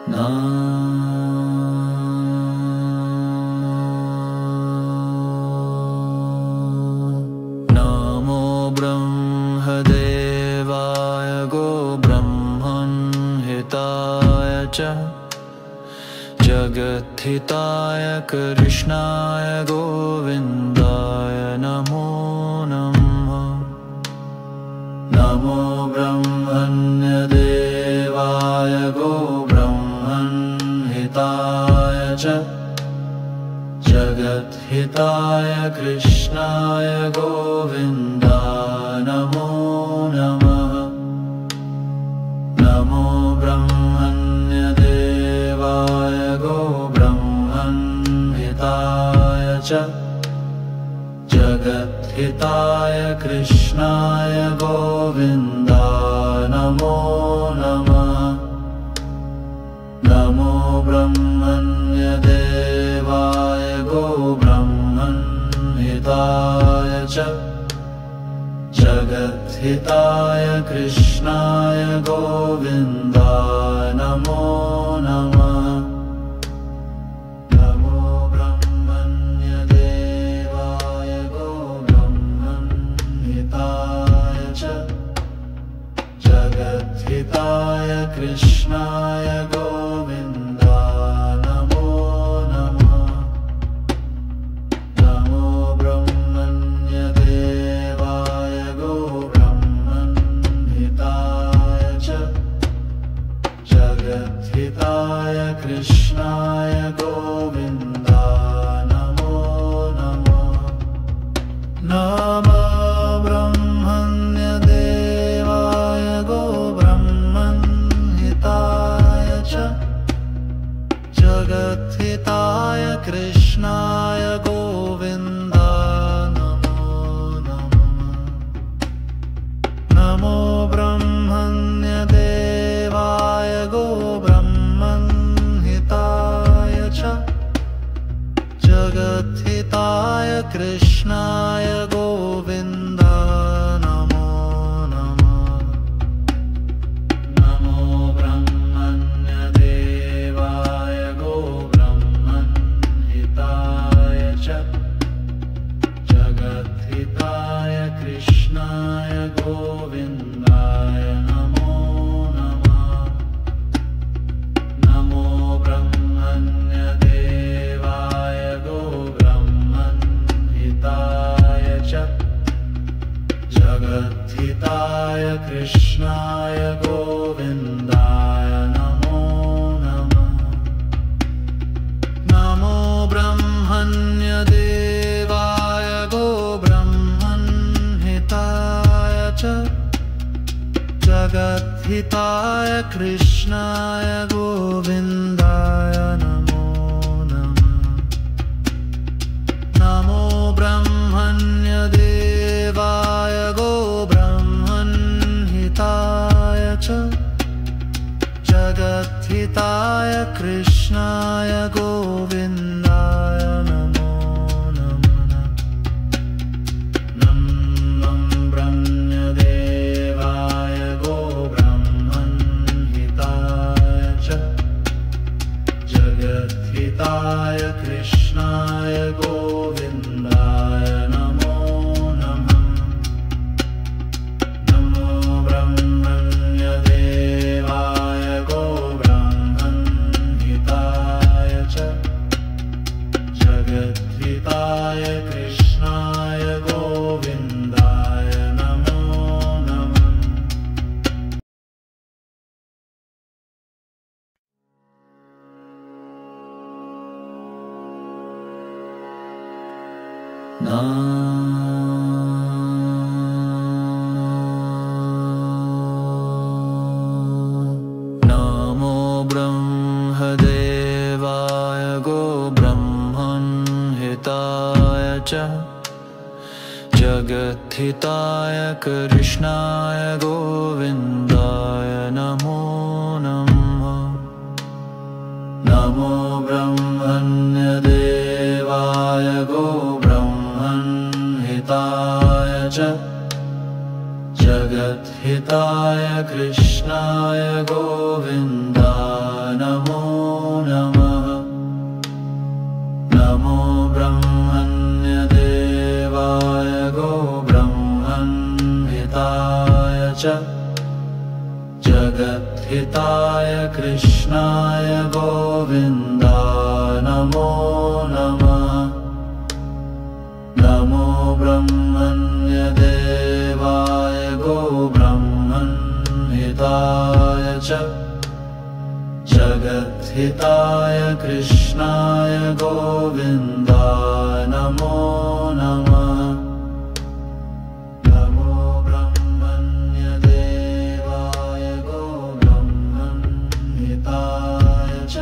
नमो ब्रह्मदेवाय गो ब्रह्मन्हिताय च जगद्धिताय कृष्णाय गोविन्दाय नमो नमः। नमो ब्रह्मण्यदेवाय गो ब्रह्मन्हिताय च जगद्धिताय कृष्णाय गोविन्दाय नमो नमः। नमो ब्रह्मण्यदेवाय गो ब्रह्मन्हिताय च जगद्धिताय कृष्णाय गोविन्दाय नमो नमः। नमो ब्रह्मण्यदेवाय गो ब्रह्मन्हिताय च जगद्धिताय कृष्णाय गोविन्दाय नमो नमः। नमो ब्रह्मण्यदेवाय गो ब्रह्मन्हिताय च जगद्धिताय कृष्णाय गोविन्दाय नमो नमः। नमो ब्रह्मण्यदेवाय गो ब्रह्मन्हिताय च जगद्धिताय कृष्णाय गोविन्दाय नमो नमः। नमो ब्रह्मण्यदेवाय गो ब्रह्मन्हिताय च जगद्धिताय कृष्णाय गोविन्दाय नमो नमः। नमो ब्रह्मण्यदेवाय गो ब्रह्मन्हिताय च जगद्धिताय कृष्णाय गोविन्दाय नमो नमः। नमो ब्रह्मण्यदेवाय गो ब्रह्मन्हिताय च जगद्धिताय कृष्णाय गोविन्दाय नमो नमः। नमो ब्रह्मण्यदेवाय गो ब्रह्मन्हिताय च जगद्धिताय कृष्णाय गोविन्दाय नमो नमः। नमो ब्रह्मण्यदेवाय गो ब्रह्मन्हिताय च जगद्धिताय कृष्णाय गोविन्दाय नमो नमः। नमो ब्रह्मण्यदेवाय गो ब्रह्मन्हिताय च जगद्धिताय कृष्णाय गोविन्दाय नमो नमः। नमो ब्रह्मण्यदेवाय गो ब्रह्मन्हिताय च जगद्धिताय कृष्णाय गोविन्दाय नमो नमः। नमो ब्रह्मण्यदेवाय गो ब्रह्मन्हिताय च जगद्धिताय कृष्णाय गोविन्दाय नमो नमः। नमो ब्रह्मदेवाय गो ब्रह्मन्हिताय च जगद्धिताय कृष्णाय गोविन्दाय नमो नमः। नमो ब्रह्मण्यदेवाय गो ब्रह्मन्हिताय च जगद्धिताय कृष्णाय गोविन्दाय नमो च जगद्धिताय कृष्णाय गोविन्दाय नमो नमः। नमो ब्रह्मण्यदेवाय गोब्रह्मणहिताय च जगद्धिताय कृष्णाय गोविन्दाय नमो नमः। नमो ब्रह्मण्यदेवाय गोब्रह्मणहिताय च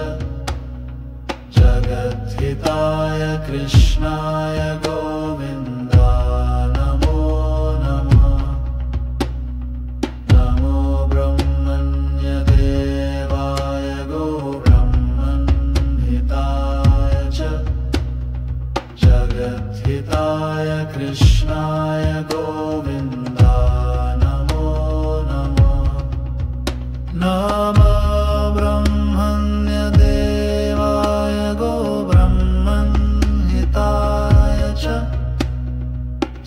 जगद्धिताय कृष्णाय गोविन्दाय नमो नमः। नमो ब्रह्मण्यदेवाय गोब्रह्मणहिताय च जगद्धिताय कृष्णाय गोविन्दाय नमो नमः। नमो ब्रह्मण्यदेवाय गोब्रह्मणहिताय च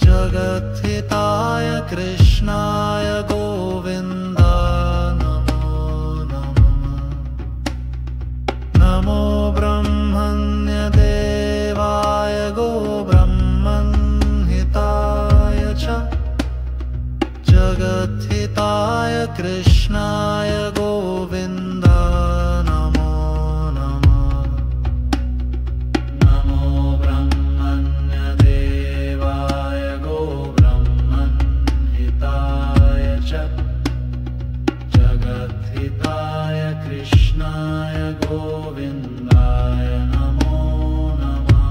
जगद्धिताय कृष्णाय गोविन्दाय नमो नमः। नमो ब्रह्मण्यदेवाय गोब्रह्मणहिताय च जगद्धिताय कृष्णाय गोविन्दाय नमो नमः। नमो ब्रह्मण्यदेवाय गोब्रह्मणहिताय च जगद्धिताय कृष्णाय गोविन्दाय नमो नमः।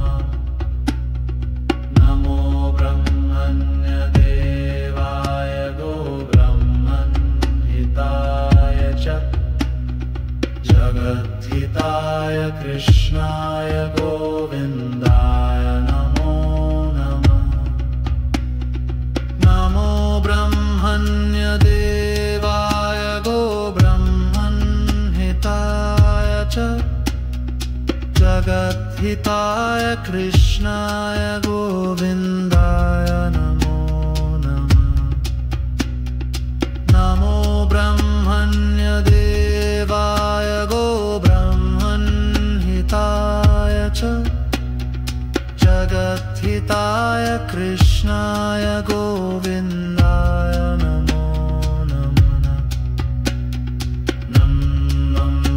नमो ब्रह्मण्यदेवाय गोब्रह्मणहिताय च जगद्धिताय कृष्णाय गोविन्दाय नमो नमः। नमो ब्रह्मण्यदेवाय गोब्रह्मणहिताय च जगद्धिताय कृष्णाय गोविन्दाय नमो नमः। नमो ब्रह्मण्यदेवाय गोब्रह्मणहिताय च जगद्धिताय कृष्णाय गोविन्दाय नमो नमः। नमो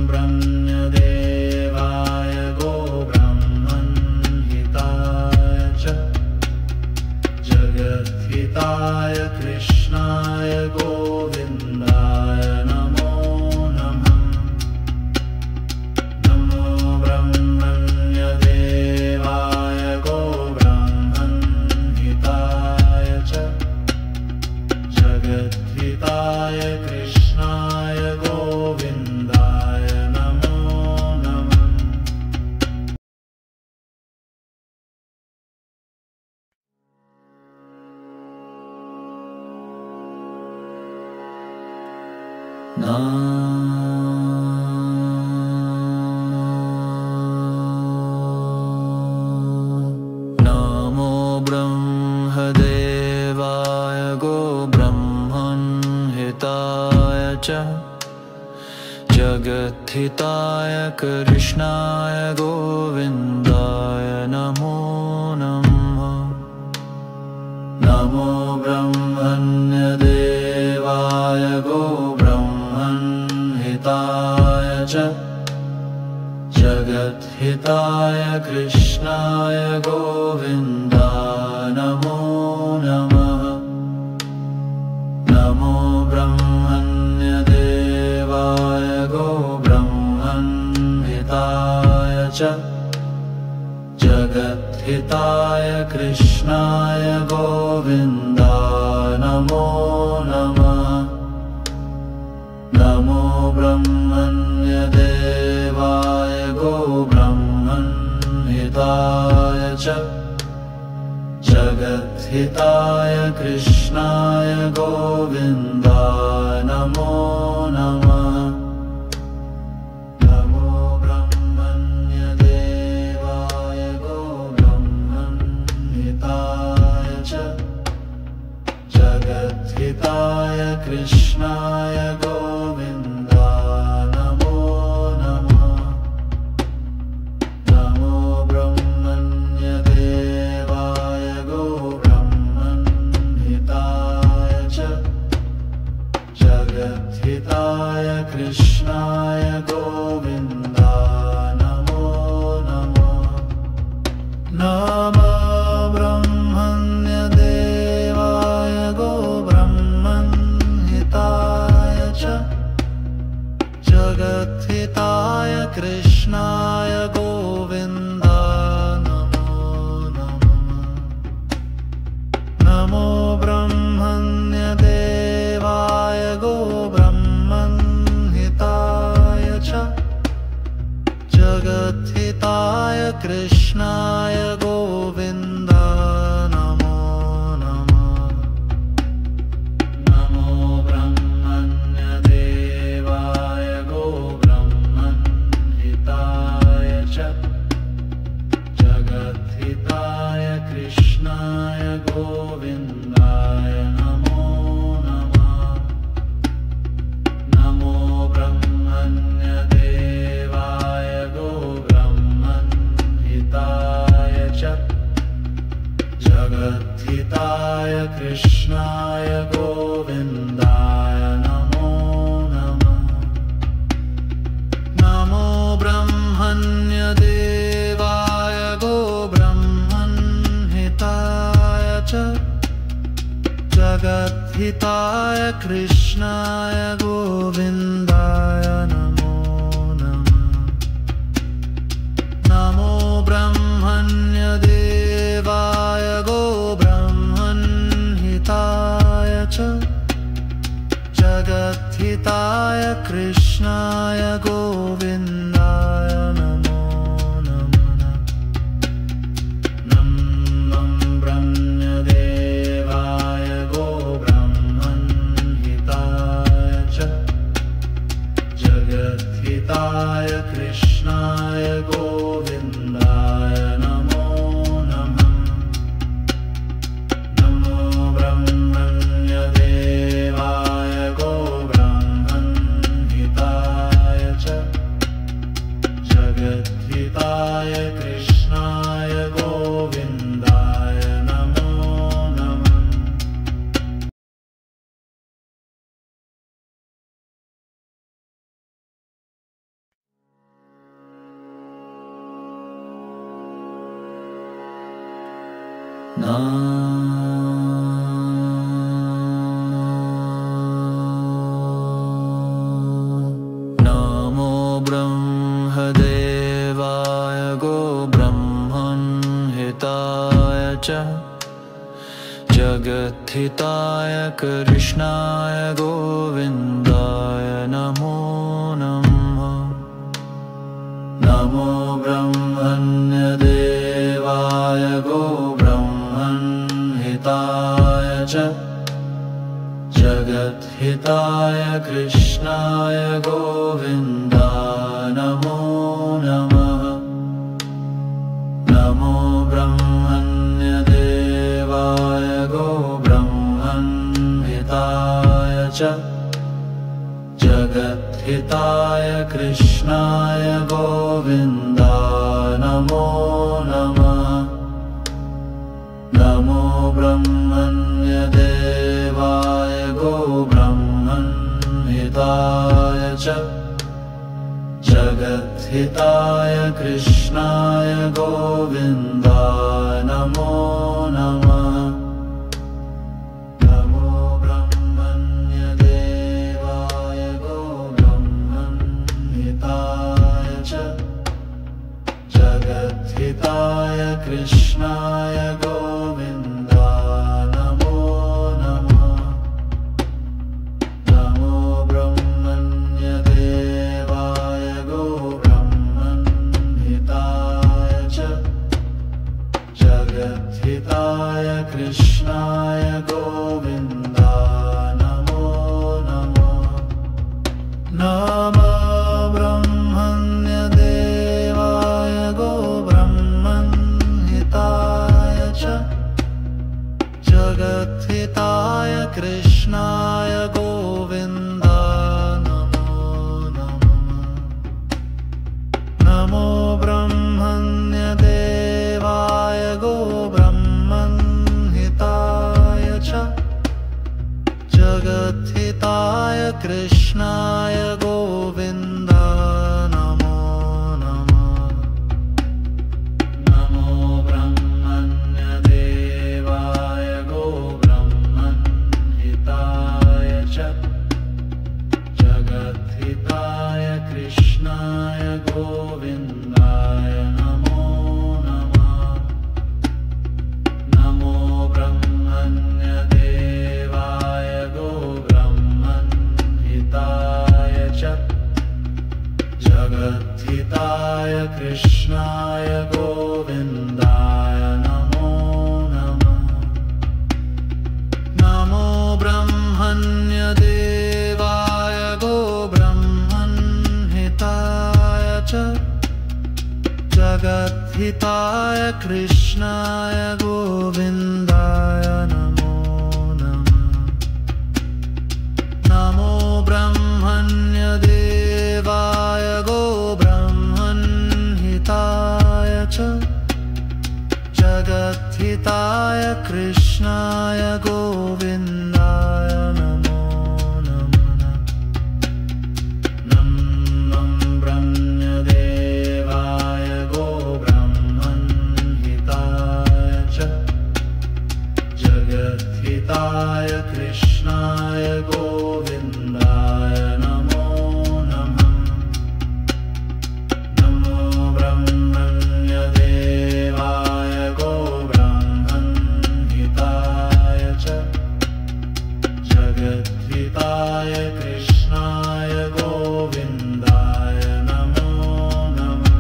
ब्रह्मण्यदेवाय गोब्रह्मणहिताय च जगद्धिताय कृष्णाय गोविन्दाय नमो नमः। नमो ब्रह्मण्यदेवाय गोब्रह्मणहिताय च जगद्धिताय कृष्णाय गोविन्दाय नमो नमः। नमो ब्रह्मदेवाय गोब्रह्मणहिताय च जगद्धिताय कृष्णाय गोविन्दाय नमो नमः। नमो ब्रह्मण्यदेवाय गोब्रह्मणहिताय च जगद्धिताय कृष्णाय गोविन्दाय नमो नमः। नमो ब्रह्मण्यदेवाय गोब्रह्मणहिताय च जगद्धिताय कृष्णाय गोविन्दाय नमो नमः। नमो ब्रह्मण्यदेवाय गोब्रह्मणहिताय च जगद्धिताय कृष्णाय गोविन्दाय नमो नमः। नमो ब्रह्मण्यदेवाय गोब्रह्मणहिताय च जगद्धिताय कृष्णाय गोविन्दाय नमो नमः। नमो ब्रह्मण्यदेवाय गोब्रह्मण्हिताय च जगद्धिताय कृष्णाय गोविन्दाय नमो नमः। नमो ब्रह्मण्यदेवाय गोब्रह्मण्हिताय च जगद्धिताय कृष्णाय गोविन्दाय नमो नमः। नमो ब्रह्मण्यदेवाय गोब्रह्मण्हिताय च जगद्धिताय कृष्णाय गोविन्दाय नमो नमः। नमो ब्रह्मण्यदेवाय गोब्रह्मण्हिताय च जगद्धिताय कृष्णाय गोविन्दाय नमो नमः। नमो ब्रह्मण्यदेवाय गोब्रह्मण्हिताय च जगद्धिताय कृष्णाय गोविन्दाय नमो नमः। नमो ब्रह्मण्यदेवाय गोब्रह्मण्हिताय च जगद्धिताय कृष्णाय गोविन्दाय नमो नमः। नमो ब्रह्मण्यदेवाय गोब्रह्मण्हिताय च जगद्धिताय कृष्णाय गोविन्दाय नमो नमः। नमो ब्रह्मण्यदेवाय गोब्रह्मण्हिताय च जगद्धिताय कृष्णाय गोविन्दाय नमो नमः। नमो ब्रह्मण्यदेवाय गोब्रह्मण्हिताय च जगद्धिताय कृष्णाय गोविन्दाय नमो नमः। नमो ब्रह्मदेवाय गोब्रह्मण्हिताय च जगद्धिताय कृष्णाय गोविन्दाय नमो नमः। नमो ब्रह्मण्यदेवाय गोब्रह्मण्हिताय च जगद्धिताय कृष्णाय गोविन्दाय नमो नमः। नमो ब्रह्मण्यदेवाय गोब्रह्मण्हिताय च जगद्धिताय कृष्णाय गोविन्दाय नमो नमः। नमो ब्रह्मण्यदेवाय गोब्रह्मण्हिताय च जगद्धिताय कृष्णाय गोविन्दाय नमो नमः। नमो ब्रह्मण्यदेवाय गोब्रह्मण्हिताय च जगद्धिताय कृष्णाय गोविन्दाय नमो नमः। नमो ब्रह्मण्यदेवाय गोब्रह्मण्हिताय च जगद्धिताय कृष्णाय गोविन्दाय नमो नमः। नमो ब्रह्मण्यदेवाय गोब्रह्मण्हिताय कृष्णाय गोविन्द नमो नमः। नमो ब्रह्मण्यदेवाय गोब्रह्मन्हिताय च जगद्धिताय कृष्णाय गोविन्द नमो नमः। नमो ब्रह्मण्यदेवाय गोब्रह्मन्हिताय च जगद्धिताय कृष्णाय गोविन्दाय नमो नमः। नमो ब्रह्मण्यदेवाय गोब्रह्मन्हिताय च जगद्धिताय कृष्णाय गोविन्दाय नमो नमः। नमो ब्रह्मण्यदेवाय गोब्रह्मन्हिताय च जगद्धिताय कृष्णाय गोविन्दाय नमो नमः। नमो ब्रह्मण्यदेवाय गोब्रह्मन्हिताय च जगद्धिताय कृष्णाय गोविन्दाय नमो नमः। नमो ब्रह्मण्यदेवाय गोब्रह्मन्हिताय च जगद्धिताय कृष्णाय गोविन्दाय नमो नमः। नमो ब्रह्मण्यदेवाय गोब्रह्मन्हिताय च जगद्धिताय कृष्णाय गोविन्दाय नमो नमः।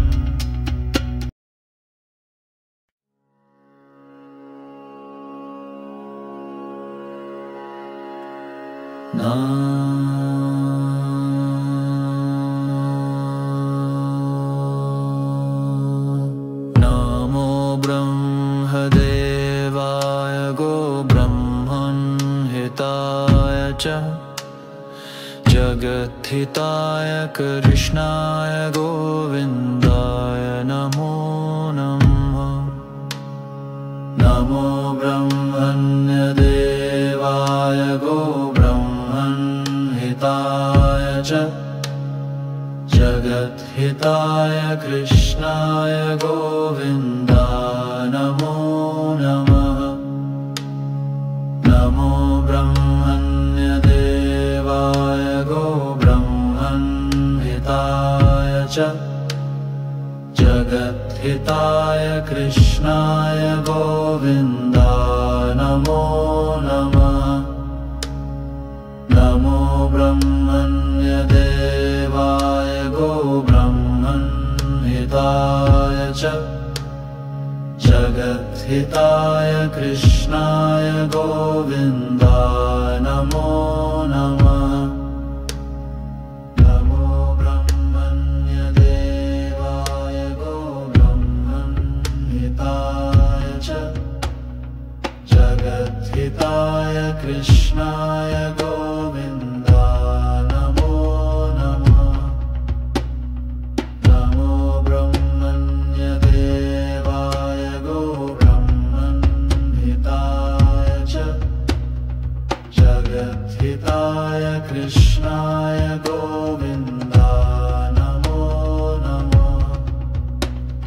नमो ब्रह्मदेवाय गोब्रह्मन्हिताय च जगद्धिताय कृष्णाय गोविन्दाय नमो नमः। नमो ब्रह्मण्यदेवाय गोब्रह्मन्हिताय च जगद्धिताय कृष्णाय गोविन्दाय नमो नमः। नमो ब्रह्मण्यदेवाय गोब्रह्मन्हिताय च जगद्धिताय कृष्णाय गोविन्दाय नमो नमः। नमो ब्रह्मण्यदेवाय गोब्रह्मन्हिताय च जगद्धिताय कृष्णाय गोविन्दाय नमो नमः। नमो ब्रह्मण्यदेवाय गोब्रह्मन्हिताय च जगद्धिताय कृष्णाय गोविन्दाय नमो नमः। नमो ब्रह्मण्यदेवाय गोब्रह्मन्हिताय च जगद्धिताय कृष्णाय गोविन्दाय नमो नमः।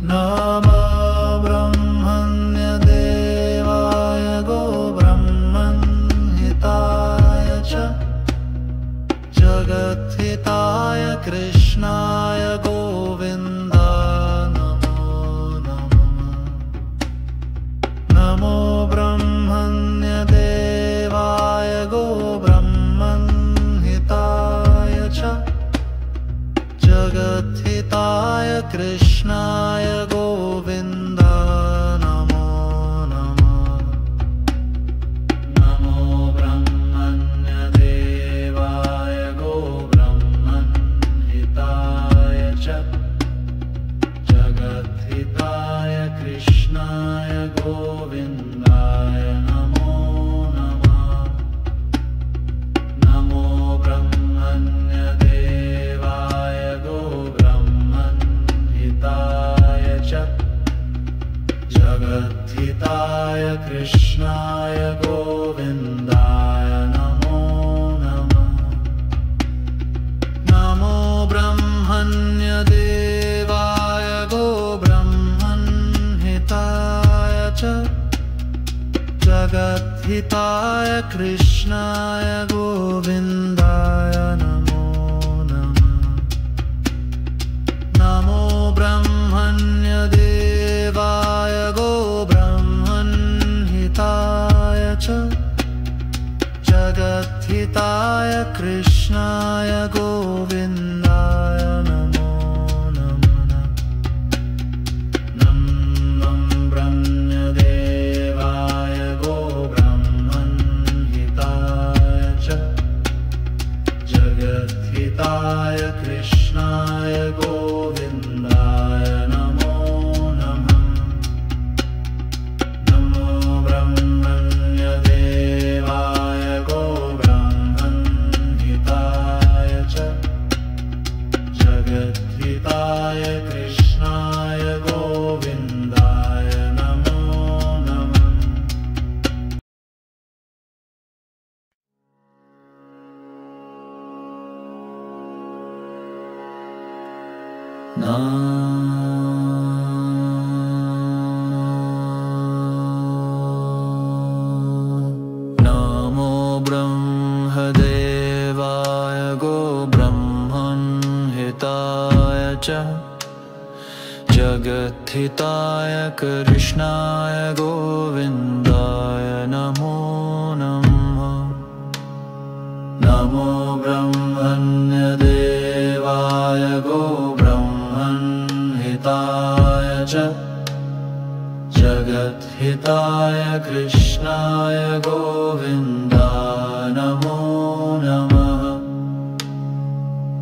नमो ब्रह्मण्यदेवाय गोब्रह्मन्हिताय च जगद्धिताय कृष्णाय गोविन्दाय नमो नमः। नमो ब्रह्मण्यदेवाय गोब्रह्मन्हिताय च जगद्धिताय कृष्णाय गोविन्दाय नमो नमः। नमो ब्रह्मण्यदेवाय गोब्रह्मन्हिताय च जगद्धिताय कृष्णाय गोविन्दाय नमो नमः। कृष्णाय गोविन्दाय नमो नमः। नमो ब्रह्मण्यदेवाय गोब्रह्मणहिताय च जगद्धिताय कृष्णाय गोविन्दाय नमो नमः। नमो ब्रह्मण्यदेवाय गोब्रह्मणहिताय च जगद्धिताय कृष्णाय गोविन्दाय नमो नमः। नमो ब्रह्मण्यदेवाय गोब्रह्मणहिताय च जगद्धिताय कृष्णाय गोविन्दाय नमो नमः। नमो ब्रह्मण्यदेवाय गोब्रह्मणहिताय च जगद्धिताय कृष्णाय गोविन्दाय नमो नमः। नमो ब्रह्मदेवाय गोब्रह्मणहिताय च जगद्धिताय कृष्णाय गोविन्दाय नमो नमः। नमो ब्रह्मण्यदेवाय गोब्रह्मणहिताय च जगद्धिताय कृष्णाय गोविन्दाय नमो नमः।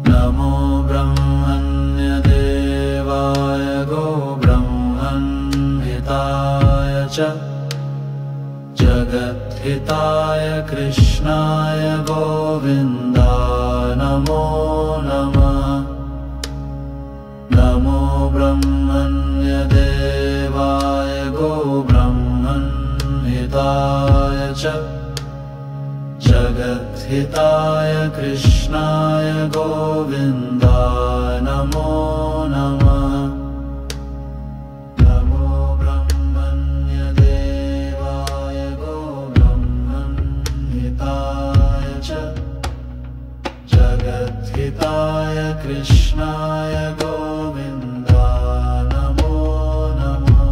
नमो ब्रह्मण्यदेवाय गोब्रह्मणहिताय च जगद्धिताय कृष्णाय गोविन्दाय नमो नमः। नमो ब्रह्मण्यदेवाय गोब्रह्मणहिताय च जगद्धिताय कृष्णाय गोविन्दाय नमो नमः। नमो ब्रह्मण्यदेवाय गोब्रह्मणहिताय च जगद्धिताय कृष्णाय गोविन्दाय नमो नमः।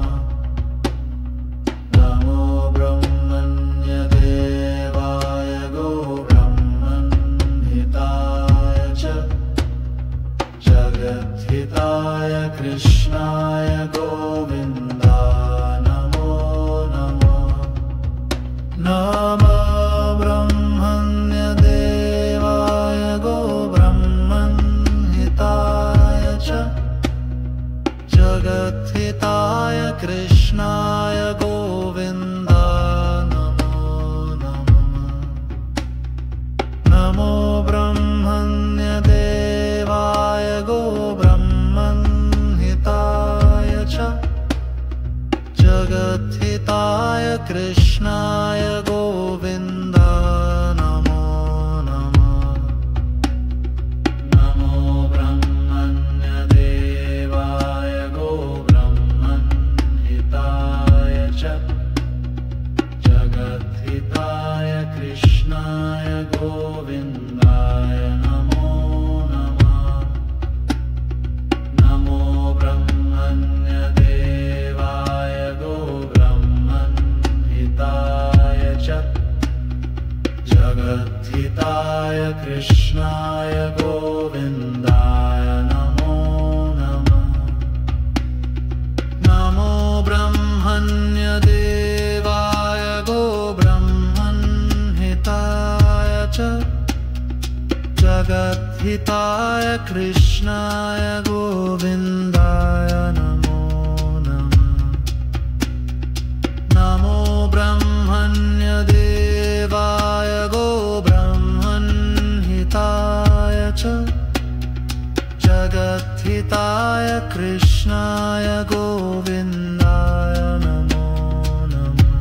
नमो ब्रह्मण्यदेवाय गोब्रह्मणहिताय च जगद्धिताय कृष्णाय गोविन्दाय नमो नमः। नमो ब्रह्मण्यदेवाय गोब्रह्मणहिताय च जगद्धिताय कृष्णाय गोविन्दाय नमो नमः। नमो ब्रह्मण्यदेवाय गोब्रह्मणहिताय च जगद्धिताय कृष्णाय गोविन्दाय नमो नमः। नमो ब्रह्मण्यदेवाय गोब्रह्मणहिताय च जगद्धिताय कृष्णाय गोविन्दाय नमो नमः। नमो ब्रह्मण्यदेवाय गोब्रह्मणहिताय च जगद्धिताय कृष्णाय गोविन्दाय नमो नमः। नमो ब्रह्मण्यदेवाय गोब्रह्मणहिताय च जगद्धिताय कृष्णाय गोविन्दाय नमो नमः। नमो ब्रह्मण्यदेवाय गोब्रह्मणहिताय च जगद्धिताय कृष्णाय गोविन्दाय नमो नमः।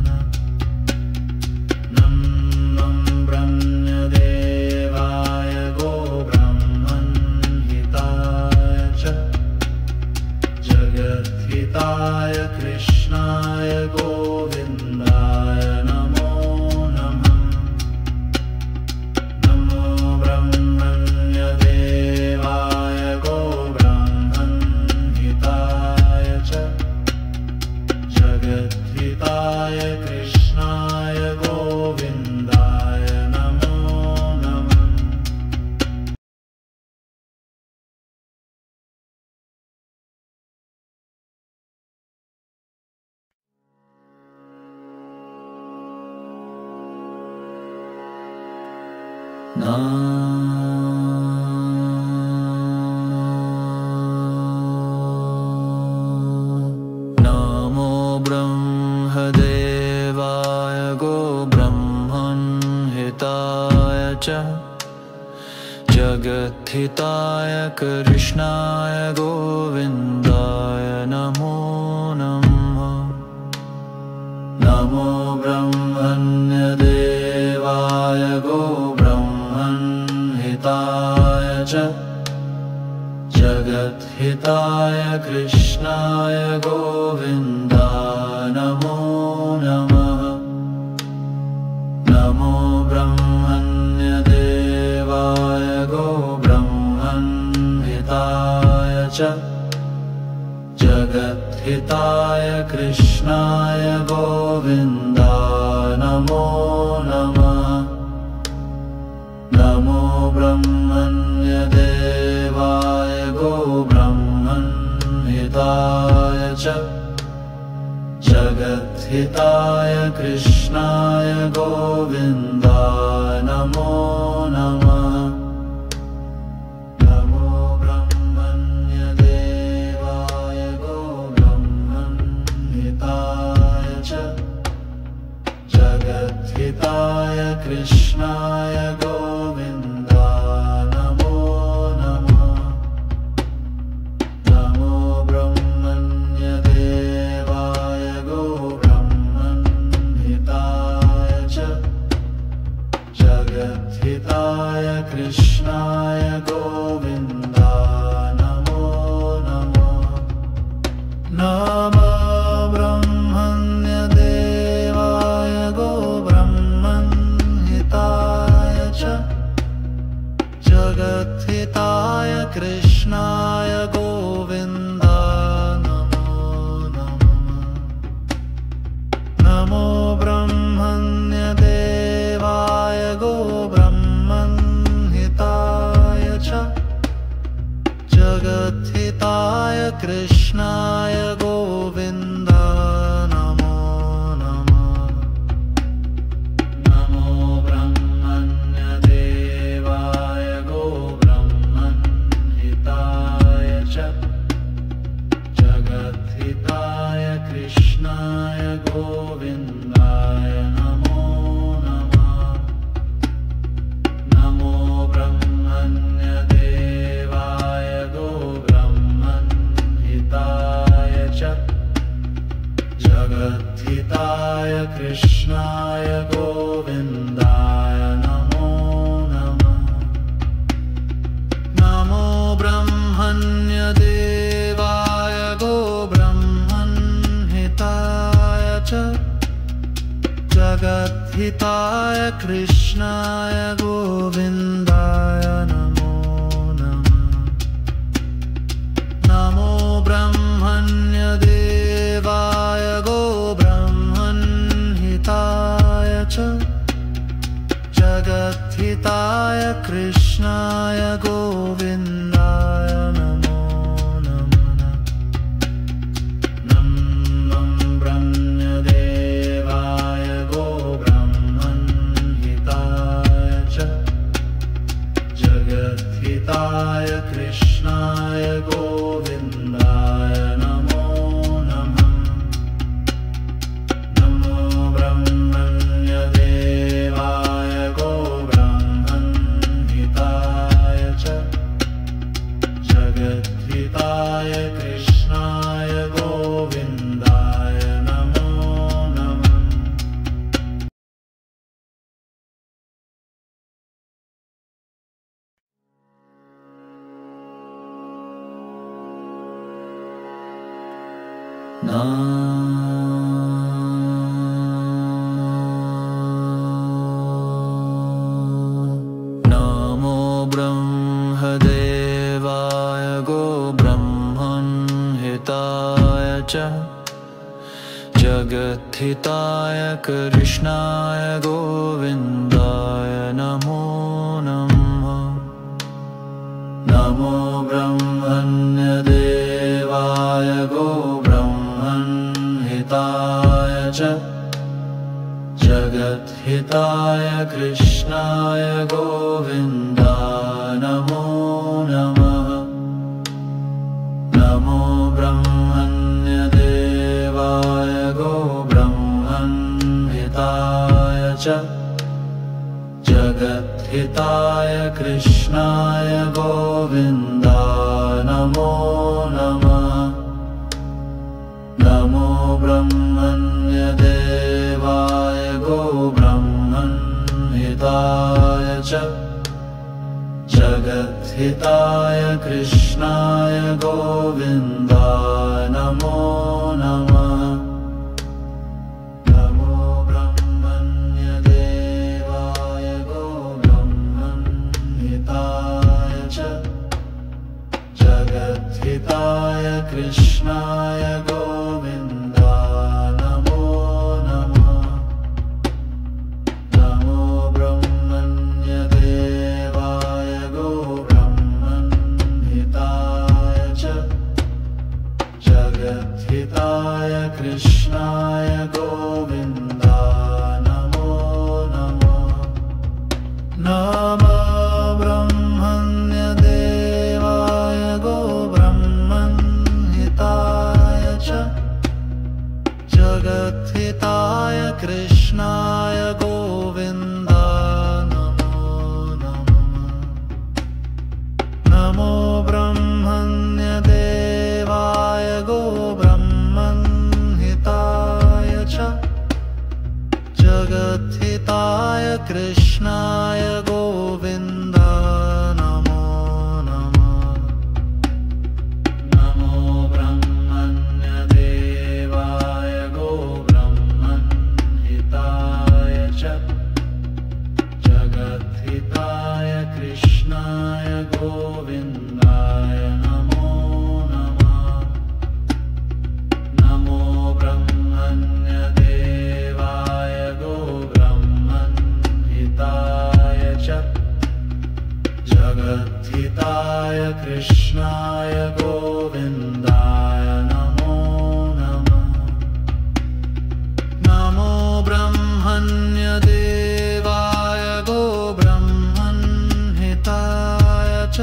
नमो ब्रह्मदेवाय गो ब्रह्मन् हिताय च जगद्धिताय कृष्णाय गोविन्दाय नमो नमः। नमो ब्रह्मण्यदेवाय गो ब्रह्मन् हिताय च जगद्धिताय कृष्णाय गोविन्दाय नमो नमः। नमो ब्रह्मण्यदेवाय गो ब्रह्मन् हिताय च जगद्धिताय कृष्णाय गोविन्दाय नमो नमः। नमो ब्रह्मण्यदेवाय गो ब्रह्मन् हिताय च जगद्धिताय कृष्णाय गोविन्दाय नमो नमः। नमो ब्रह्मण्यदेवाय गो ब्रह्मन् हिताय च जगद्धिताय कृष्णाय गोविन्दाय नमो नमः। नमो ब्रह्मण्यदेवाय गो ब्रह्मन् हिताय च जगद्धिताय कृष्णाय गोविन्दाय नमो नमः। नमो ब्रह्मण्यदेवाय गो ब्रह्मन् हिताय च जगद्धिताय कृष्णाय गोविन्दाय नमो नमः। नमो ब्रह्मण्यदेवाय गो ब्रह्मन् हिताय च जगद्धिताय कृष्णाय गोविन्दाय नमो नमः। नमो ब्रह्मण्यदेवाय गो ब्रह्मन् हिताय च जगद्धिताय कृष्णाय गोविन्दाय नमो नमः। नमो ब्रह्मण्यदेवाय गो ब्रह्मन् हिताय च जगद्धिताय कृष्णाय गोविन्दाय नमो नमः। नमो ब्रह्मण्यदेवाय गो ब्रह्मन् हिताय च जगद्धिताय कृष्णाय गोविन्दाय नमो नमः। नमो ब्रह्मण्यदेवाय गो ब्रह्मन् हिताय च जगद्धिताय कृष्णाय गोविन्दाय नमो नमः। नमो ब्रह्मण्यदेवाय गो ब्रह्मन् हिताय च जगद्धिताय कृष्णाय गोविन्दाय नमो नमः। नमो ब्रह्मण्यदेवाय गो ब्रह्मन् हिताय च जगद्धिताय कृष्णाय गोविन्दाय नमो नमः। नमो ब्रह्मदेवाय गो ब्रह्मन् हिताय च जगद्धिताय कृष्णाय गोविन्दाय नमो नमः। नमो ब्रह्मण्यदेवाय गो ब्रह्मन् हिताय च जगद्धिताय कृष्णाय गोविन्दाय हिताय कृष्णाय गोविन्दाय नमो नमः। नमो ब्रह्मण्यदेवाय गोब्रह्मणहिताय च जगद्धिताय कृष्णाय गोविन्दाय नमो नमः। नमो ब्रह्मण्यदेवाय गोब्रह्मणहिताय च जगद्धिताय कृष्णाय गोविन्दाय नमो नमः। नमो ब्रह्मण्यदेवाय गोब्रह्मणहिताय च जगद्धिताय कृष्णाय गोविन्दाय नमो नमः। नमो ब्रह्मण्यदेवाय गोब्रह्मणहिताय च जगद्धिताय कृष्णाय गोविन्दाय नमो नमः। नमो ब्रह्मण्यदेवाय गोब्रह्मणहिताय च जगद्धिताय कृष्णाय गोविन्दाय नमो नमः। नमो ब्रह्मण्यदेवाय गोब्रह्मणहिताय च जगद्धिताय कृष्णाय गोविन्दाय नमो नमः। नमो ब्रह्मण्यदेवाय गोब्रह्मणहिताय च जगद्धिताय कृष्णाय गोविन्दाय नमो नमः। नमो ब्रह्मण्यदेवाय गोब्रह्मणहिताय च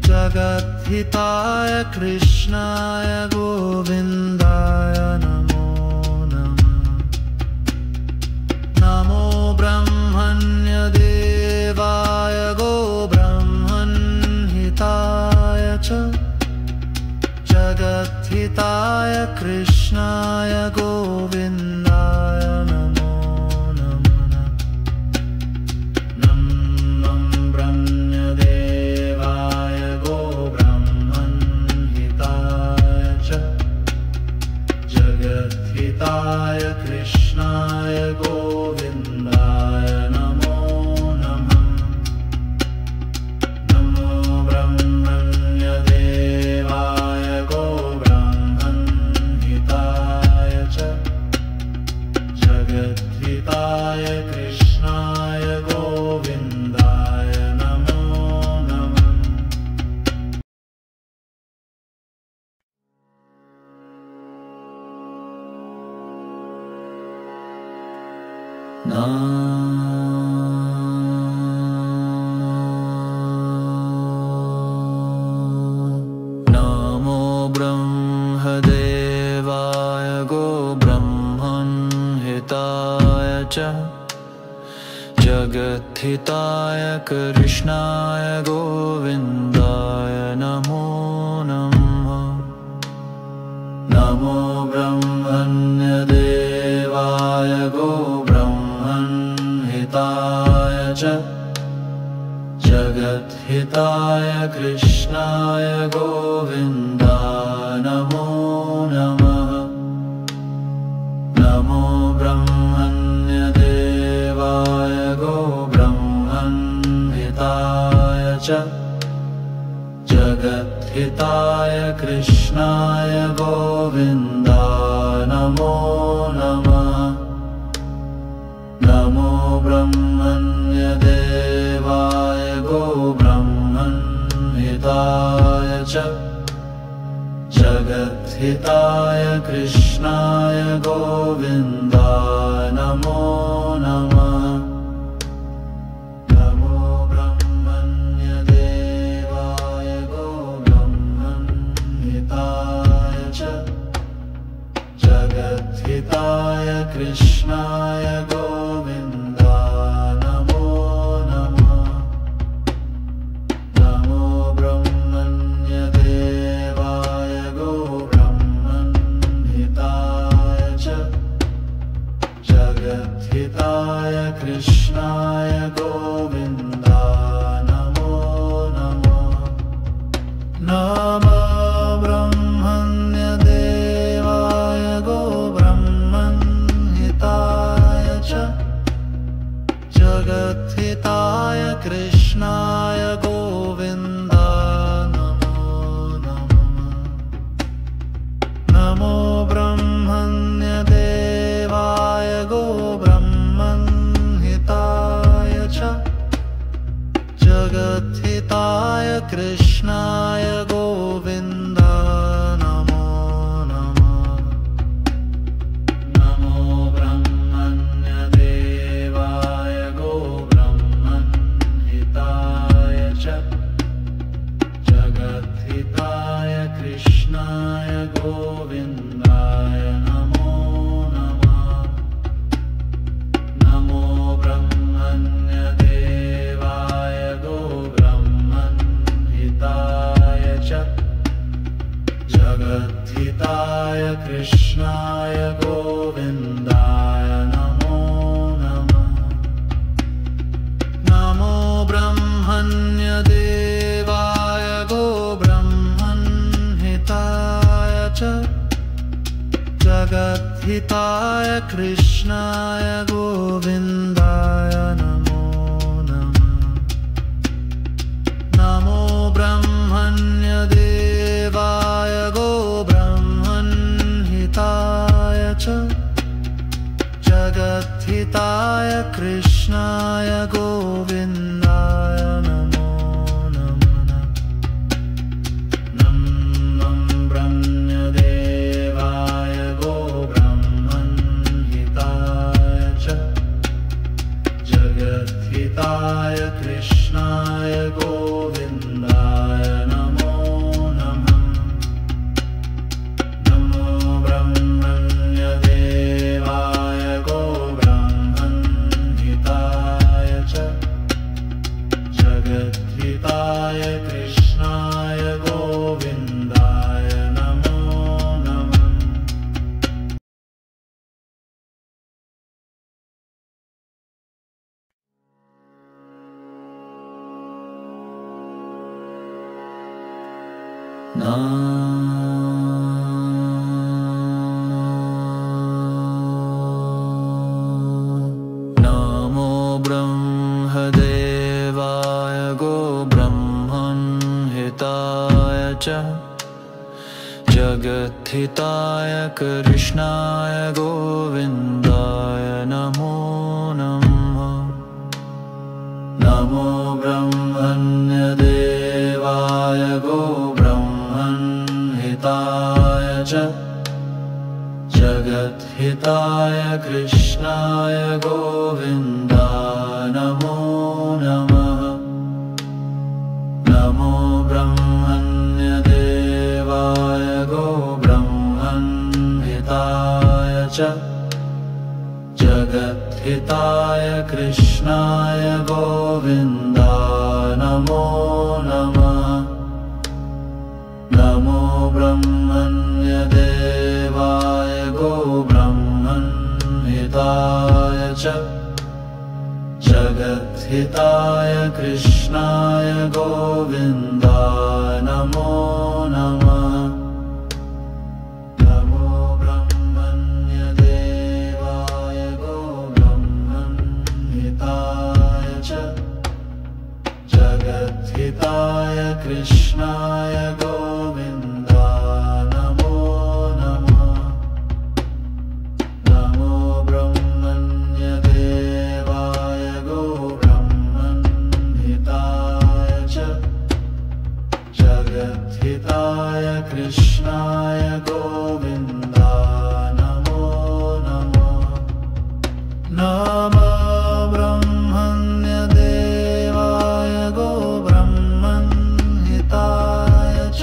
जगद्धिताय कृष्णाय गोविन्दाय नमो नमः। नमो ब्रह्मण्यदेवाय गोब्रह्मणहिताय च जगद्धिताय कृष्णाय गोविन्दाय नमो नमः। नमो ब्रह्मण्यदेवाय गोब्रह्मणहिताय च जगद्धिताय कृष्णाय गोविन्दाय नमो नमः। नमो ब्रह्मण्यदेवाय गोब्रह्मणहिताय च जगद्धिताय कृष्णाय गोविन्दाय नमो नमः। नमो ब्रह्मदेवाय गोब्रह्मणहिताय च जगद्धिताय कृष्णाय गोविन्दाय नमो नमः। नमो ब्रह्मण्यदेवाय गोब्रह्मणहिताय च जगद्धिताय कृष्णाय गोविन्दाय नमो नमः। नमो ब्रह्मण्यदेवाय गोब्रह्मणहिताय च जगद्धिताय कृष्णाय गोविन्दाय नमो नमः। नमो ब्रह्मण्यदेवाय गोब्रह्मणहिताय च जगद्धिताय कृष्णाय गोविन्दाय नमो नमः। नमो ब्रह्मण्यदेवाय गोब्रह्मणहिताय च जगद्धिताय कृष्णाय गोविन्दाय नमो जगद्धिताय कृष्णाय गोविन्द नमो नमः। नमो ब्रह्मण्यदेवाय गोब्रह्मणहिताय च जगद्धिताय कृष्णाय गोविन्दाय नमो नमः। नमो ब्रह्मण्यदेवाय गोब्रह्मणहिताय च जगद्धिताय कृष्णाय गोविन्दाय नमो नमः। नमो ब्रह्मण्यदेवाय गोब्रह्मणहिताय च जगद्धिताय कृष्णाय गोविन्दाय नमो नमः। नमो ब्रह्मण्यदेवाय गोब्रह्मणहिताय च जगद्धिताय कृष्णाय गोविन्दाय नमो नमः। नमो ब्रह्मण्यदेवाय गोब्रह्मणहिताय च जगद्धिताय कृष्णाय गोविन्दाय नमो नमः। नमो ब्रह्मण्यदेवाय गोब्रह्मणहिताय च जगद्धिताय कृष्णाय गोविन्दाय नमो नमः। नमो ब्रह्मदेवाय गोब्रह्मणहिताय च जगद्धिताय कृष्णाय गोविन्दाय नमो नमः। नमो ब्रह्मण्यदेवाय गोब्रह्मणहिताय च जगद्धिताय कृष्णाय गोविन्दाय नमो नमः। नमो ब्रह्मण्यदेवाय गोब्रह्मणहिताय च जगद्धिताय कृष्णाय गोविन्दाय नमो नमः। नमो ब्रह्मण्यदेवाय गोब्रह्मणहिताय च जगद्धिताय कृष्णाय गोविन्दाय नमो नमः। नमो ब्रह्मण्यदेवाय गोब्रह्मणहिताय च जगद्धिताय कृष्णाय गोविन्दाय नमो नमः। नमो ब्रह्मण्यदेवाय गोब्रह्मणहिताय च जगद्धिताय कृष्णाय गोविन्दाय नमो नमः। नमो ब्रह्मण्यदेवाय गोब्रह्मणहिताय च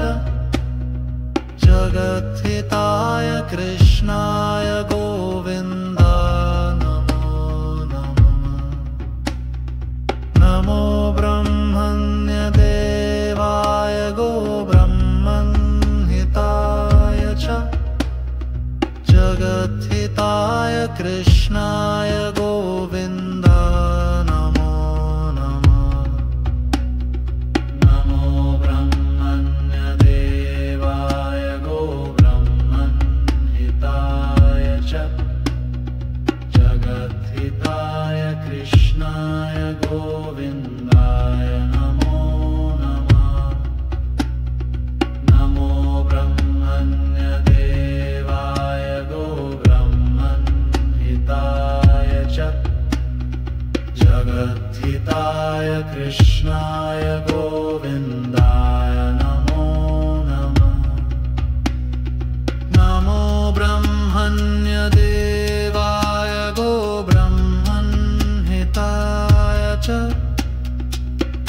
जगद्धिताय कृष्णाय गोविन्दाय नमो नमः। नमो ब्रह्मण्यदेवाय गोब्रह्मणहिताय च जगद्धिताय कृष्णाय गोविन्दाय नमो नमः। नमो ब्रह्मण्यदेवाय गोब्रह्मणहिताय च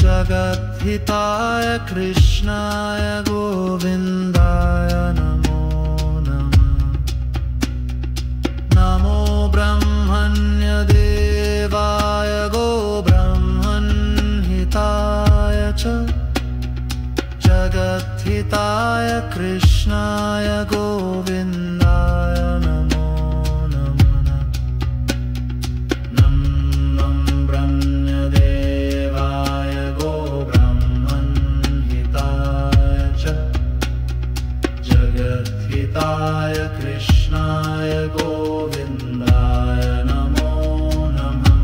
जगद्धिताय कृष्णाय गोविन्दाय नमो नमः। नमो ब्रह्मण्यदेवाय गोब्रह्मणहिताय च जगद्धिताय कृष्णाय गोविन्दाय नमो नमः। नमो ब्रह्मण्यदेवाय गोब्रह्मणहिताय च जगद्धिताय कृष्णाय गोविन्दाय नमो नमः।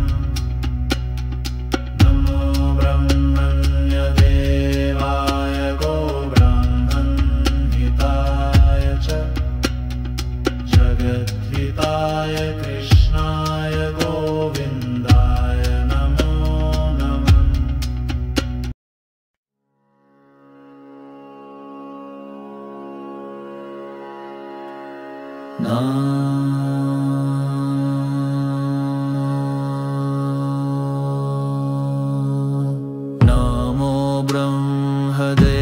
नमो ब्रह्मण्यदेवाय गोब्रह्मणहिताय च जगद्धिताय कृष्णाय गोविन्दाय नमो नमः। नमो ब्रह्मदेवाय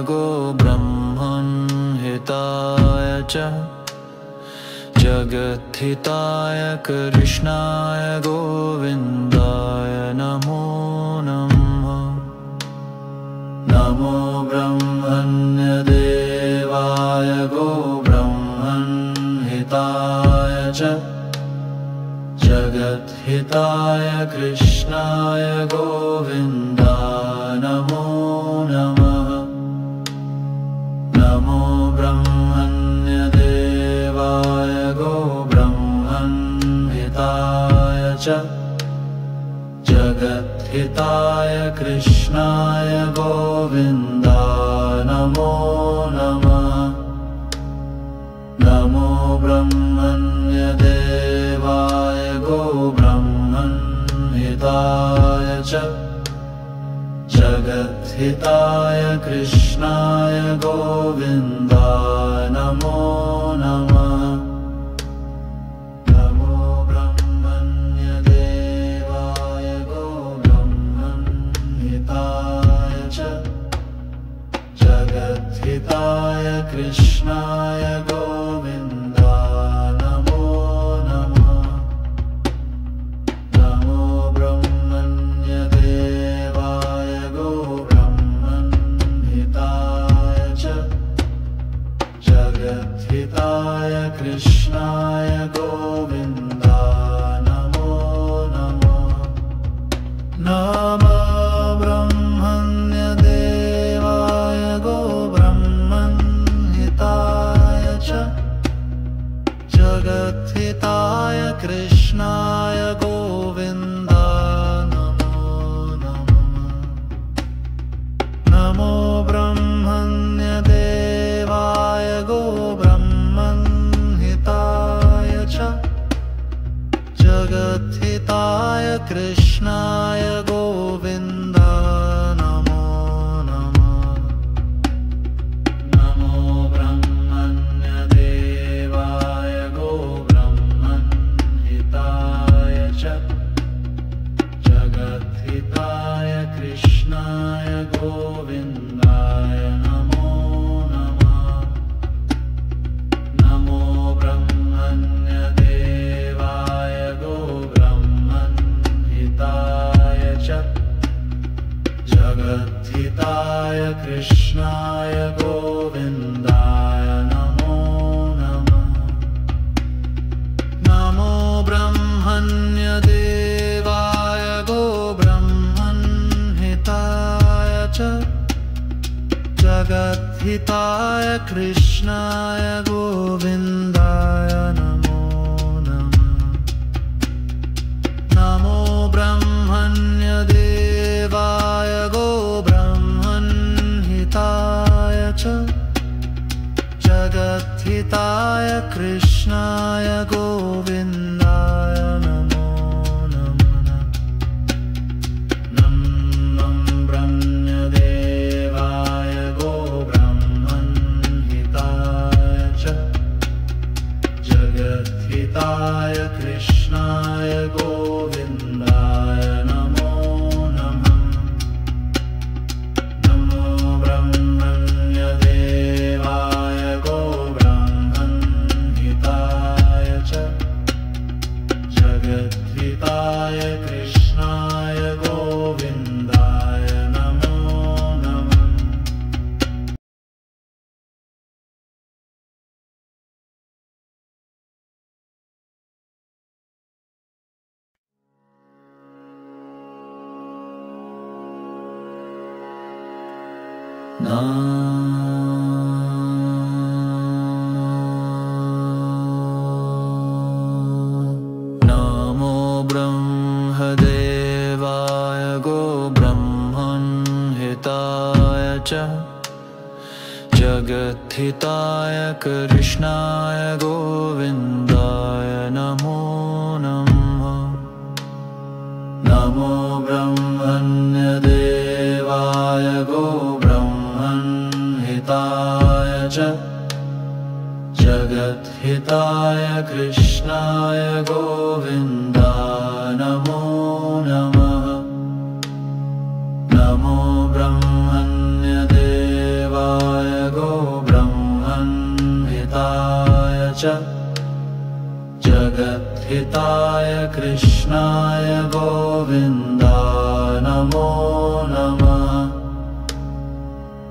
गोब्रह्मणहिताय च जगद्धिताय कृष्णाय गोविन्दाय नमो नमः। नमो ब्रह्मण्यदेवाय गोब्रह्मणहिताय च जगद्धिताय कृष्णाय गोविन्दाय नमो नमः। नमो ब्रह्मण्यदेवाय गोब्रह्मणहिताय च जगद्धिताय कृष्णाय गोविन्दाय नमो नमः। नमो ब्रह्मण्यदेवाय गोब्रह्मणहिताय च जगद्धिताय कृष्णाय गोविन्दाय नमो नमः। नमो ब्रह्मण्यदेवाय गोब्रह्मणहिताय च जगद्धिताय कृष्णाय गोविन्दाय नमो नमः। नमो ब्रह्मण्यदेवाय गोब्रह्मणहिताय च जगद्धिताय कृष्णाय गोविन्दाय नमो नमः। नमो ब्रह्मण्यदेवाय गोब्रह्मणहिताय च जगद्धिताय कृष्णाय गोविन्दाय नमो नमः। नमो ब्रह्मण्यदेवाय गोब्रह्मणहिताय च जगद्धिताय कृष्णाय गोविन्दाय नमो नमः। नमो ब्रह्मण्यदेवाय गोब्रह्मणहिताय च जगद्धिताय कृष्णाय गोविन्दाय नमो नमः। नमो ब्रह्मण्यदेवाय गोब्रह्मणहिताय च जगद्धिताय कृष्णाय गोविन्दाय नमो नमः। नमो ब्रह्मण्यदेवाय गोब्रह्मणहिताय च जगद्धिताय कृष्णाय गोविन्दाय नमो नमः। नमो ब्रह्मण्यदेवाय गोब्रह्मणहिताय च जगद्धिताय कृष्णाय गोविन्दाय नमो नमः। नमो ब्रह्मदेवाय गो ब्रह्मन्हिताय च जगद्धिताय कृष्णाय गोविन्दाय नमो नमः। नमो ब्रह्मण्यदेवाय गो ब्रह्मन्हिताय च जगद्धिताय कृष्णाय गोविन्दाय नमो नमः। नमो ब्रह्मण्यदेवाय गो ब्रह्मन्हिताय च जगद्धिताय कृष्णाय गोविन्दाय नमो नमः।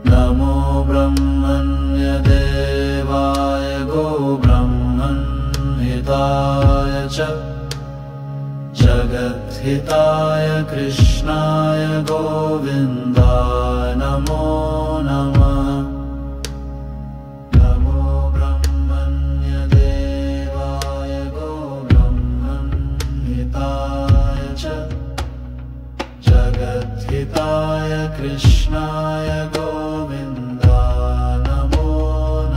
नमो ब्रह्मण्यदेवाय गो ब्रह्मन्हिताय च जगद्धिताय कृष्णाय गोविन्दाय नमो नमः। नमो ब्रह्मण्यदेवाय गो ब्रह्मन्हिताय च जगद्धिताय कृष्णाय गोविन्दाय नमो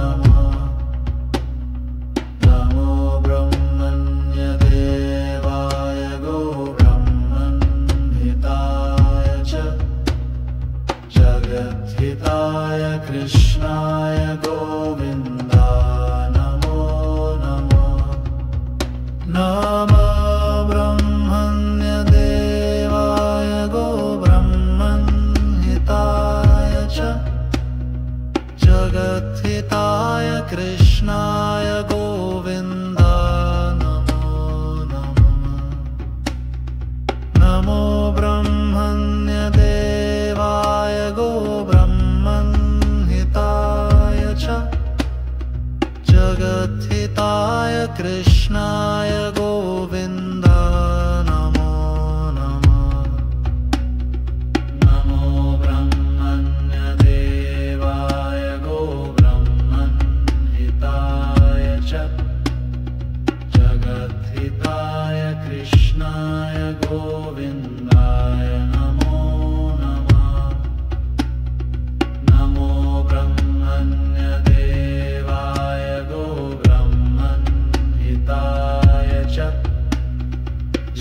नमः। नमो ब्रह्मण्यदेवाय गो ब्रह्मन्हिताय च जगद्धिताय कृष्णाय गोविन्दाय नमो नमः। नमो ब्रह्मण्यदेवाय गो ब्रह्मन्हिताय च जगद्धिताय कृष्णाय गोविन्दाय नमो नमः। नमो ब्रह्मण्यदेवाय गो ब्रह्मन्हिताय च जगद्धिताय कृष्णाय गोविन्दाय नमो नमः। नमो ब्रह्मण्यदेवाय गो ब्रह्मन्हिताय च जगद्धिताय कृष्णाय गोविन्दाय नमो नमः। नमो ब्रह्मण्यदेवाय गो ब्रह्मन्हिताय च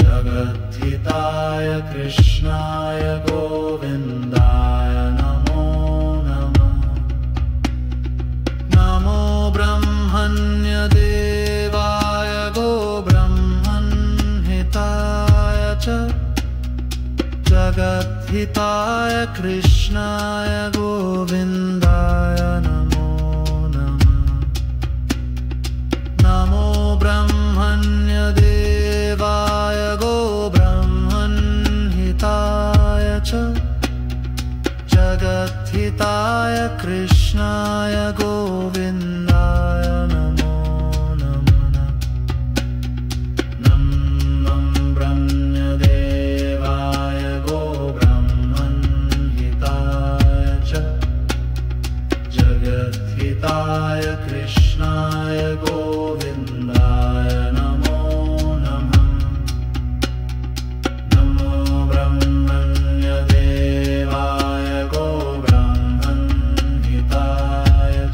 जगद्धिताय कृष्णाय गोविन्दाय नमो नमः। नमो ब्रह्मण्यदेवाय गो ब्रह्मन्हिताय च जगद्धिताय कृष्णाय गोविन्दाय नमो नमः। नमो ब्रह्मण्यदेवाय गो ब्रह्मन्हिताय च जगद्धिताय कृष्णाय गोविन्दाय नमो नमः। नमो ब्रह्मण्यदेवाय गो ब्रह्मन्हिताय च जगद्धिताय कृष्णाय गोविन्दाय नमो नमः। नमो ब्रह्मण्यदेवाय गो ब्रह्मन्हिताय च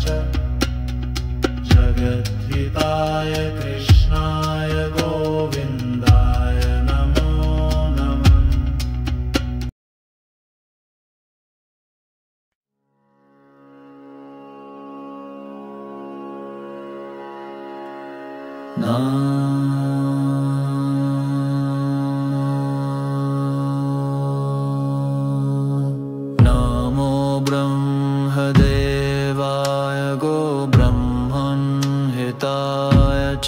जगद्धिताय कृष्णाय गोविन्दाय नमो नमः। नमो ब्रह्मदेवाय गो ब्रह्मन्हिताय च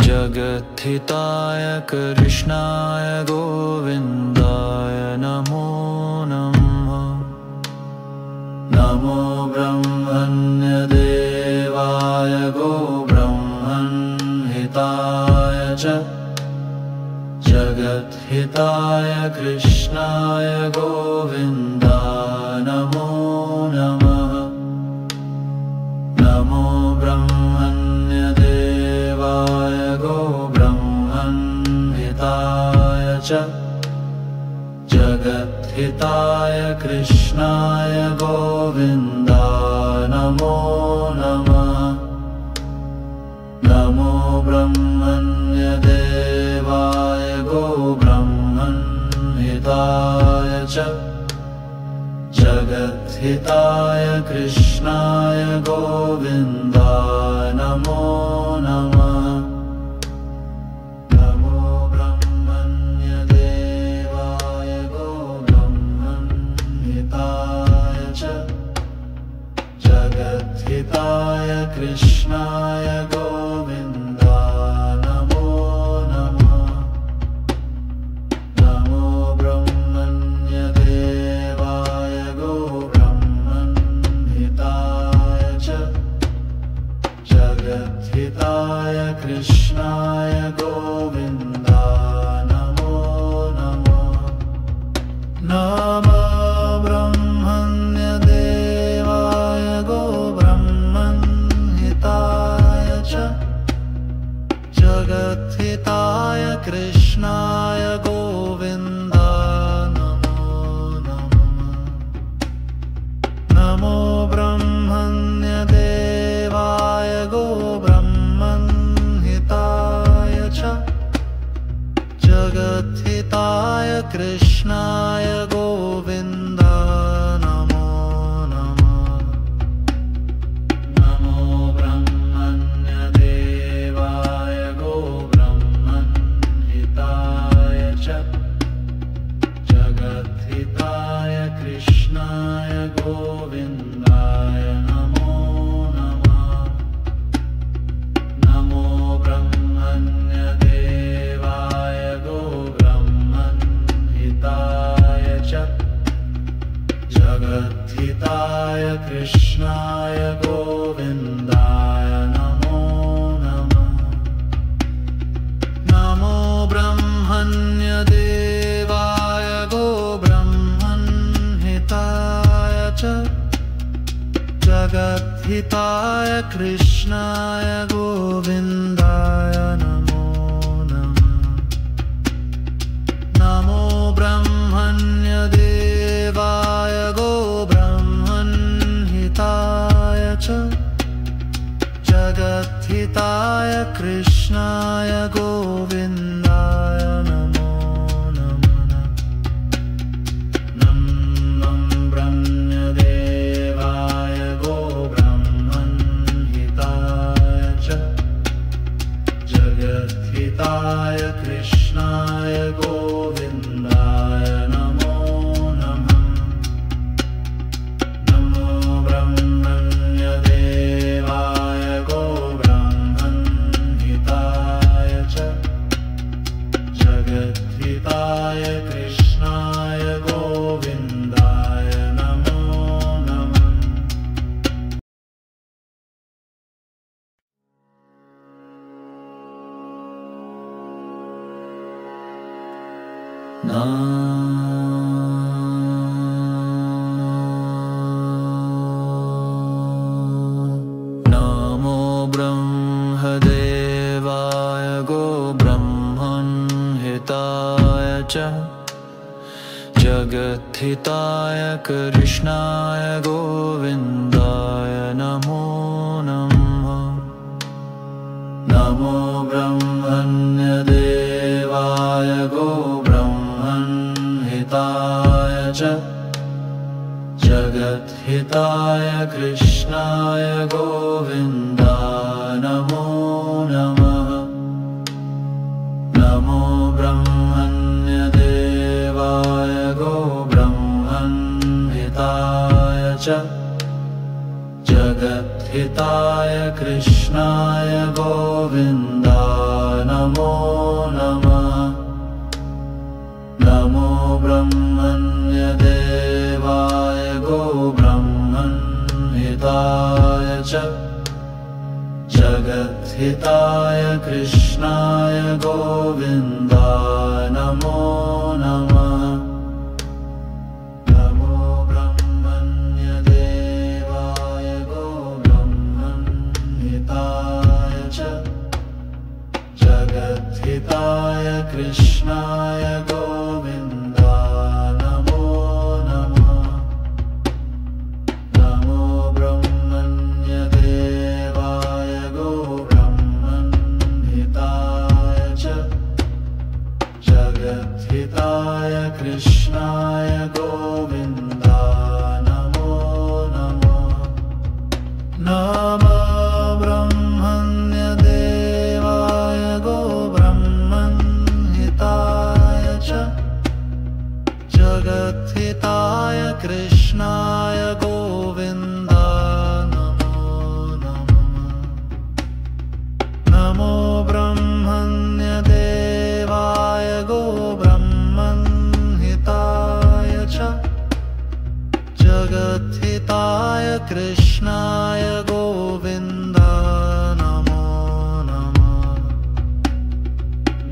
जगद्धिताय कृष्णाय गोविन्दाय नमो नमः। नमो ब्रह्मण्यदेवाय गो ब्रह्मन्हिताय च जगद्धिताय कृष्णाय गोविन्दाय नमो च जगद्धिताय कृष्णाय गोविन्दाय नमो नमः। नमो ब्रह्मण्यदेवाय गोब्रह्मणहिताय च जगद्धिताय कृष्णाय गोविन्दाय नमो नमः। नमो ब्रह्मण्यदेवाय गोब्रह्मणहिताय च जगद्धिताय कृष्णाय गोविन्दाय नमो नमः। नमो ब्रह्मण्यदेवाय गोब्रह्मणहिताय च जगद्धिताय कृष्णाय गोविन्दाय नमो नमः। नमो ब्रह्मण्यदेवाय गोब्रह्मणहिताय च जगद्धिताय कृष्णाय गोविन्दाय नमो नमः। नमो ब्रह्मण्यदेवाय गोब्रह्मणहिताय च जगद्धिताय कृष्णाय गोविन्दाय नमो नमः। नमो ब्रह्मण्यदेवाय गोब्रह्मणहिताय च जगद्धिताय कृष्णाय गोविन्दाय नमो नमः। नमो ब्रह्मण्यदेवाय गोब्रह्मणहिताय च जगद्धिताय कृष्णाय गोविन्दाय नमो नमः। नमो ब्रह्मण्यदेवाय गोब्रह्मणहिताय च जगद्धिताय कृष्णाय गोविन्दाय नमो नमः। नमो ब्रह्मण्यदेवाय गोब्रह्मणहिताय च जगद्धिताय कृष्णाय गोविन्दाय नमो नमः। नमो ब्रह्मण्यदेवाय गोब्रह्मणहिताय च जगद्धिताय कृष्णाय गोविन्दाय नमो नमः। नमो ब्रह्मण्यदेवाय गोब्रह्मणहिताय च जगद्धिताय कृष्णाय गोविन्दाय नमो नमः। नमो ब्रह्मदेवाय गोब्रह्मणहिताय च जगद्धिताय कृष्णाय गोविन्दाय नमो नमः। नमो ब्रह्मण्यदेवाय गोब्रह्मणहिताय च जगद्धिताय कृष्णाय गोविन्दाय नमो नमः। नमो ब्रह्मण्यदेवाय गोब्रह्मणहिताय च जगद्धिताय कृष्णाय गोविन्दाय नमो नमः। नमो ब्रह्मण्यदेवाय गोब्रह्मणहिताय च जगद्धिताय कृष्णाय गोविन्दाय नमो नमः। नमो ब्रह्मण्यदेवाय गोब्रह्मणहिताय च जगद्धिताय कृष्णाय कृष्णाय गोविन्दा नमो नमः। नमः ब्रह्मण्यदेवाय गोब्रह्मणहिताय च जगद्धिताय कृष्णाय गोविन्दा नमो नमः। नमो ब्रह्मण्यदेवाय गोब्रह्मणहिताय च जगद्धिताय कृष्णाय गोविन्दा नमो नमः।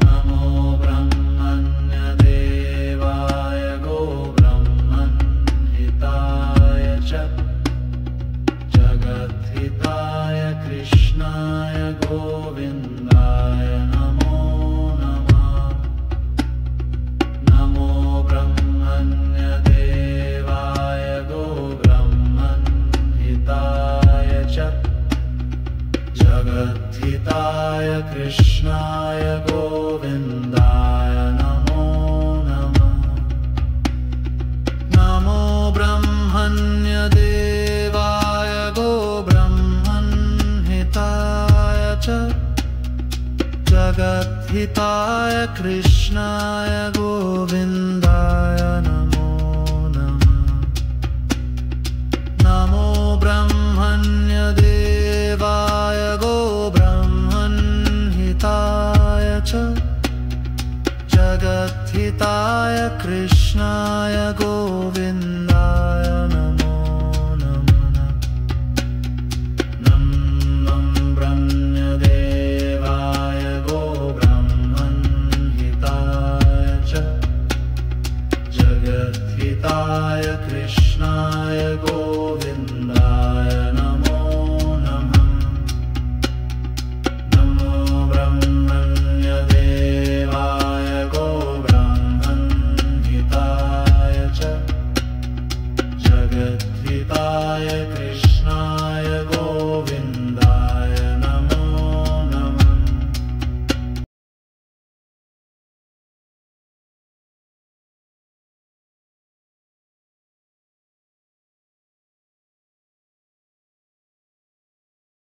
नमो ब्रह्मण्यदेवाय गोब्रह्मणहिताय च जगद्धिताय कृष्णाय गोविन्दाय नमो नमः। नमो ब्रह्मण्यदेवाय गोब्रह्मणहिताय च जगद्धिताय कृष्णाय गोविन्दाय नमो नमः। नमो ब्रह्मण्यदेवाय गोब्रह्मणहिताय च जगद्धिताय कृष्णाय गोविन्दाय नमो नमः। नमो ब्रह्मण्यदेवाय गोब्रह्मणहिताय च जगद्धिताय कृष्णाय गोविन्दाय नमो नमः। नमो ब्रह्मण्यदेवाय गोब्रह्मणहिताय च जगद्धिताय कृष्णाय गोविन्दाय